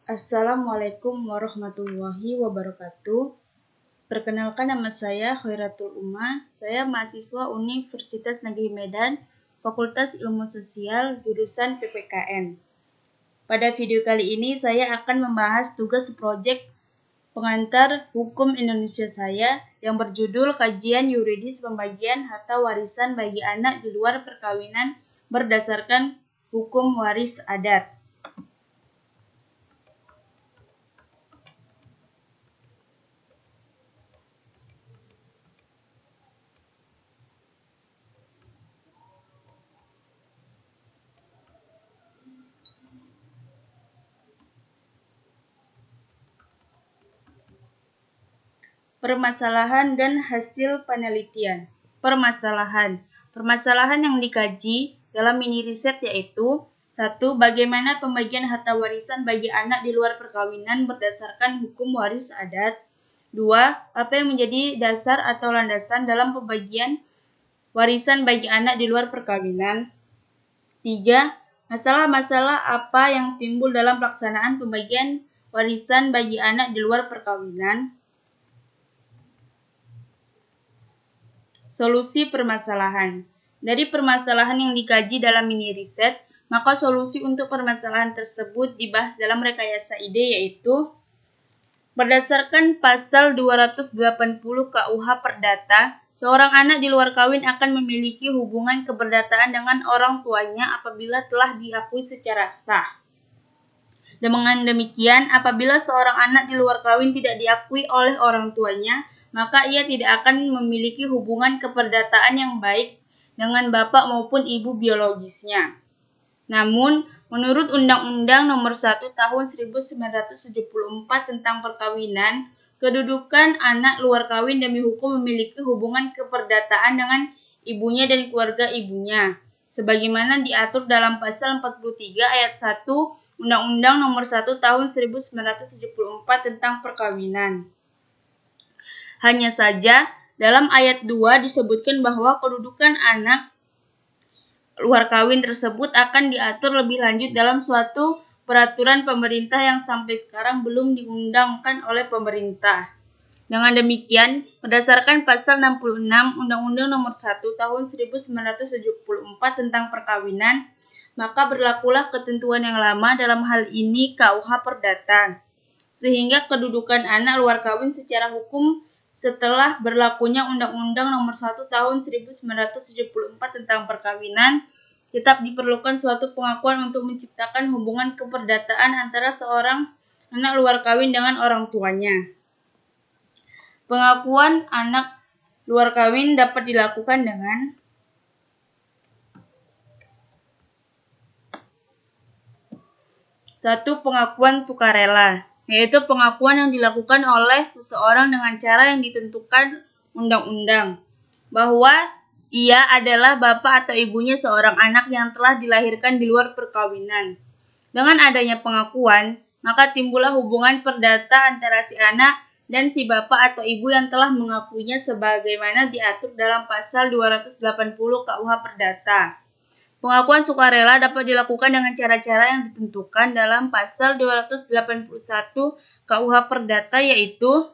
Assalamualaikum warahmatullahi wabarakatuh. Perkenalkan, nama saya Khairatul Uma. Saya mahasiswa Universitas Negeri Medan, Fakultas Ilmu Sosial, jurusan PPKN. Pada video kali ini saya akan membahas tugas proyek pengantar hukum Indonesia saya yang berjudul Kajian Yuridis Pembagian Harta Warisan bagi Anak di Luar Perkawinan berdasarkan Hukum Waris Adat. Permasalahan dan hasil penelitian. Permasalahan yang dikaji dalam mini riset yaitu 1. Bagaimana pembagian harta warisan bagi anak di luar perkawinan berdasarkan hukum waris adat. 2. Apa yang menjadi dasar atau landasan dalam pembagian warisan bagi anak di luar perkawinan. 3. Masalah-masalah apa yang timbul dalam pelaksanaan pembagian warisan bagi anak di luar perkawinan. Solusi permasalahan. Dari permasalahan yang dikaji dalam mini riset, maka solusi untuk permasalahan tersebut dibahas dalam rekayasa ide yaitu berdasarkan pasal 280 KUH Perdata, seorang anak di luar kawin akan memiliki hubungan keperdataan dengan orang tuanya apabila telah diakui secara sah. Dengan demikian, apabila seorang anak di luar kawin tidak diakui oleh orang tuanya, maka ia tidak akan memiliki hubungan keperdataan yang baik dengan bapak maupun ibu biologisnya. Namun, menurut Undang-Undang Nomor 1 Tahun 1974 tentang Perkawinan, kedudukan anak luar kawin demi hukum memiliki hubungan keperdataan dengan ibunya dan keluarga ibunya, sebagaimana diatur dalam pasal 43 ayat 1 Undang-Undang Nomor 1 Tahun 1974 tentang Perkawinan. Hanya saja, dalam ayat 2 disebutkan bahwa kedudukan anak luar kawin tersebut akan diatur lebih lanjut dalam suatu peraturan pemerintah yang sampai sekarang belum diundangkan oleh pemerintah. Dengan demikian, berdasarkan pasal 66 Undang-Undang Nomor 1 Tahun 1974 tentang Perkawinan, maka berlakulah ketentuan yang lama dalam hal ini KUH Perdata, sehingga kedudukan anak luar kawin secara hukum setelah berlakunya Undang-Undang Nomor 1 Tahun 1974 tentang Perkawinan, tetap diperlukan suatu pengakuan untuk menciptakan hubungan keperdataan antara seorang anak luar kawin dengan orang tuanya. Pengakuan anak luar kawin dapat dilakukan dengan 1. Pengakuan sukarela, yaitu pengakuan yang dilakukan oleh seseorang dengan cara yang ditentukan undang-undang, bahwa ia adalah bapak atau ibunya seorang anak yang telah dilahirkan di luar perkawinan. Dengan adanya pengakuan, maka timbullah hubungan perdata antara si anak dan si bapak atau ibu yang telah mengakuinya sebagaimana diatur dalam pasal 280 KUH Perdata. Pengakuan sukarela dapat dilakukan dengan cara-cara yang ditentukan dalam pasal 281 KUH Perdata yaitu: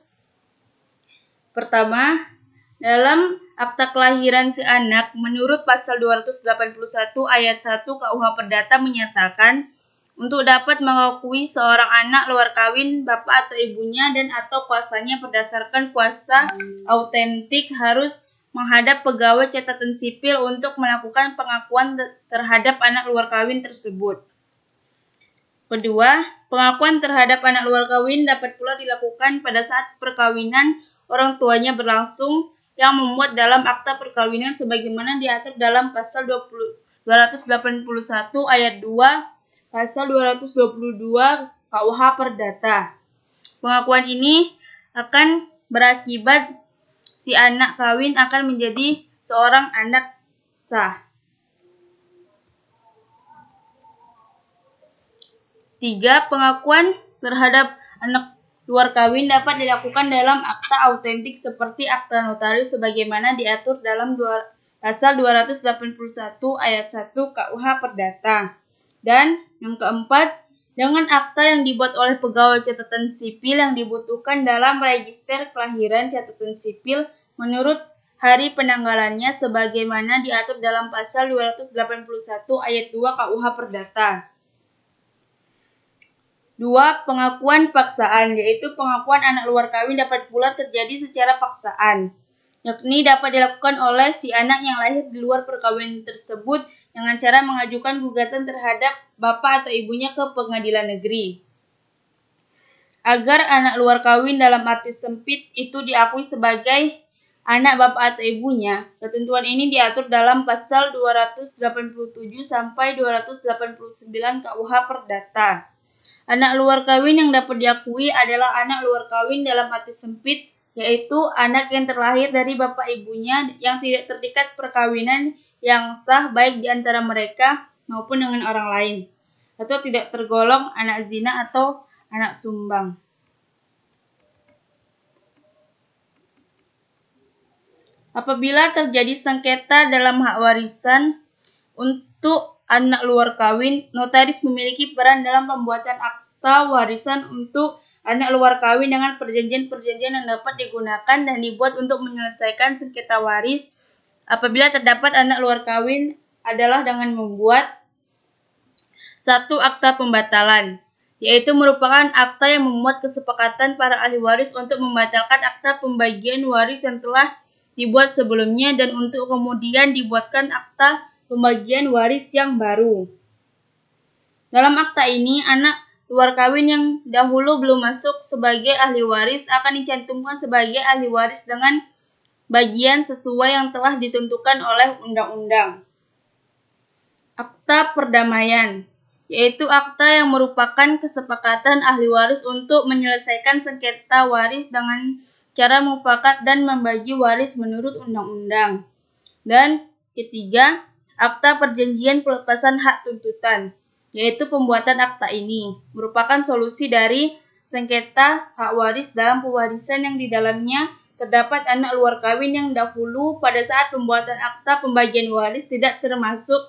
pertama, dalam akta kelahiran si anak menurut pasal 281 ayat 1 KUH Perdata menyatakan untuk dapat mengakui seorang anak luar kawin bapak atau ibunya dan atau kuasanya berdasarkan kuasa autentik harus menghadap pegawai catatan sipil untuk melakukan pengakuan terhadap anak luar kawin tersebut. Kedua, pengakuan terhadap anak luar kawin dapat pula dilakukan pada saat perkawinan orang tuanya berlangsung yang memuat dalam akta perkawinan sebagaimana diatur dalam pasal 281 ayat 2, pasal 222 KUH Perdata. Pengakuan ini akan berakibat si anak kawin akan menjadi seorang anak sah. 3. Pengakuan terhadap anak luar kawin dapat dilakukan dalam akta autentik seperti akta notaris sebagaimana diatur dalam pasal 281 ayat 1 KUH Perdata. Dan yang keempat, Dengan akta yang dibuat oleh pegawai catatan sipil yang dibutuhkan dalam register kelahiran catatan sipil menurut hari penanggalannya sebagaimana diatur dalam pasal 281 ayat 2 KUH Perdata. 2. Pengakuan paksaan, yaitu pengakuan anak luar kawin dapat pula terjadi secara paksaan, yakni dapat dilakukan oleh si anak yang lahir di luar perkawinan tersebut dengan cara mengajukan gugatan terhadap bapak atau ibunya ke pengadilan negeri. Agar anak luar kawin dalam arti sempit itu diakui sebagai anak bapak atau ibunya, ketentuan ini diatur dalam pasal 287 sampai 289 KUH Perdata. Anak luar kawin yang dapat diakui adalah anak luar kawin dalam arti sempit, yaitu anak yang terlahir dari bapak ibunya yang tidak terikat perkawinan yang sah baik di antara mereka maupun dengan orang lain, atau tidak tergolong anak zina atau anak sumbang. Apabila terjadi sengketa dalam hak warisan untuk anak luar kawin, notaris memiliki peran dalam pembuatan akta warisan untuk anak luar kawin dengan perjanjian-perjanjian yang dapat digunakan dan dibuat untuk menyelesaikan sengketa waris. Apabila terdapat anak luar kawin adalah dengan membuat 1. Akta pembatalan, yaitu merupakan akta yang memuat kesepakatan para ahli waris untuk membatalkan akta pembagian waris yang telah dibuat sebelumnya dan untuk kemudian dibuatkan akta pembagian waris yang baru. Dalam akta ini, anak luar kawin yang dahulu belum masuk sebagai ahli waris akan dicantumkan sebagai ahli waris dengan bagian sesuai yang telah ditentukan oleh undang-undang. Akta perdamaian, yaitu akta yang merupakan kesepakatan ahli waris untuk menyelesaikan sengketa waris dengan cara mufakat dan membagi waris menurut undang-undang. Dan ketiga, akta perjanjian pelepasan hak tuntutan, yaitu pembuatan akta ini merupakan solusi dari sengketa hak waris dalam pewarisan yang di dalamnya terdapat anak luar kawin yang dahulu pada saat pembuatan akta pembagian waris tidak termasuk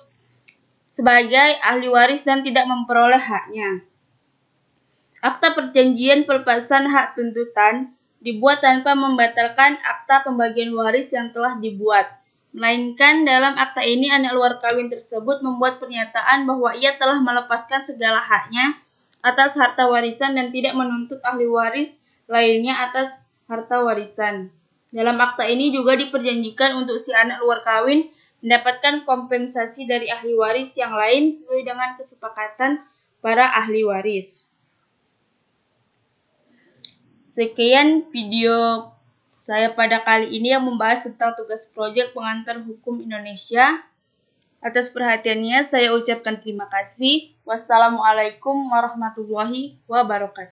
sebagai ahli waris dan tidak memperoleh haknya. Akta perjanjian pelepasan hak tuntutan dibuat tanpa membatalkan akta pembagian waris yang telah dibuat, melainkan dalam akta ini anak luar kawin tersebut membuat pernyataan bahwa ia telah melepaskan segala haknya atas harta warisan dan tidak menuntut ahli waris lainnya atas harta warisan. Dalam akta ini juga diperjanjikan untuk si anak luar kawin mendapatkan kompensasi dari ahli waris yang lain sesuai dengan kesepakatan para ahli waris. Sekian video saya pada kali ini yang membahas tentang tugas proyek pengantar hukum Indonesia. Atas perhatiannya saya ucapkan terima kasih. Wassalamualaikum warahmatullahi wabarakatuh.